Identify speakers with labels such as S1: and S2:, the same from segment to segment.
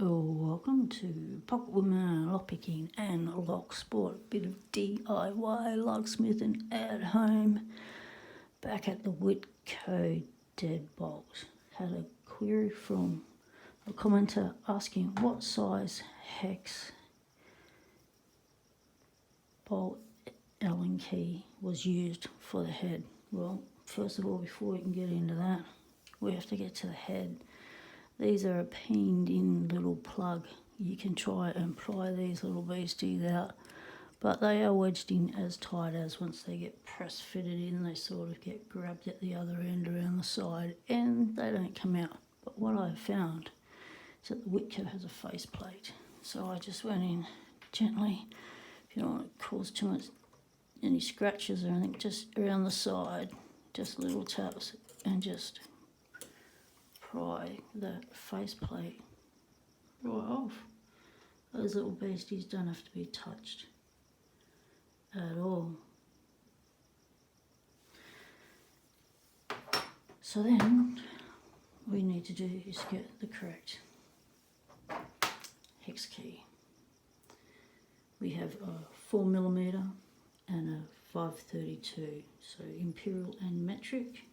S1: Welcome to Pocket Woman Lockpicking and Lock Sport. Bit of DIY locksmithing at home. Back at the Whitco Deadbolt. Had a query from a commenter asking what size hex bolt Allen key was used for the head. Well, first of all, before we can get into that, we have to get to the head. These are a pinned in little plug. You can try and pry these little beasties out, but they are wedged in as tight as once they get press fitted in, they sort of get grabbed at the other end around the side and they don't come out. But what I found is that the Whitco has a face plate. So I just went in gently, if you don't want to cause too much, any scratches or anything, just around the side, just little taps and just pry that face plate right off. Those little beasties don't have to be touched at all. So then we need to do is get the correct hex key. We have a 4mm and a 532, so imperial and metric.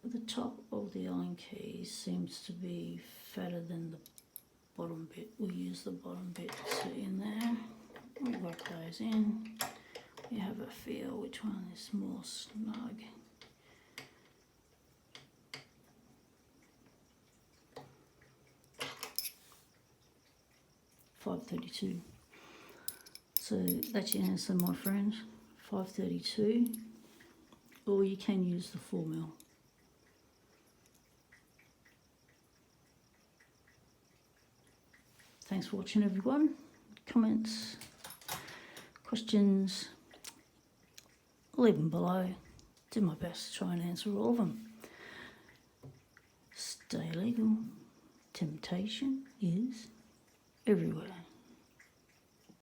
S1: The top of the Allen key seems to be fatter than the bottom bit. We'll use the bottom bit to sit in there. We work those in. You have a feel which one is more snug. .532. So that's your answer, my friend. 532, or you can use the 4mm. Thanks for watching, everyone. Comments, questions, leave them below. Do my best to try and answer all of them. Stay legal. Temptation is everywhere.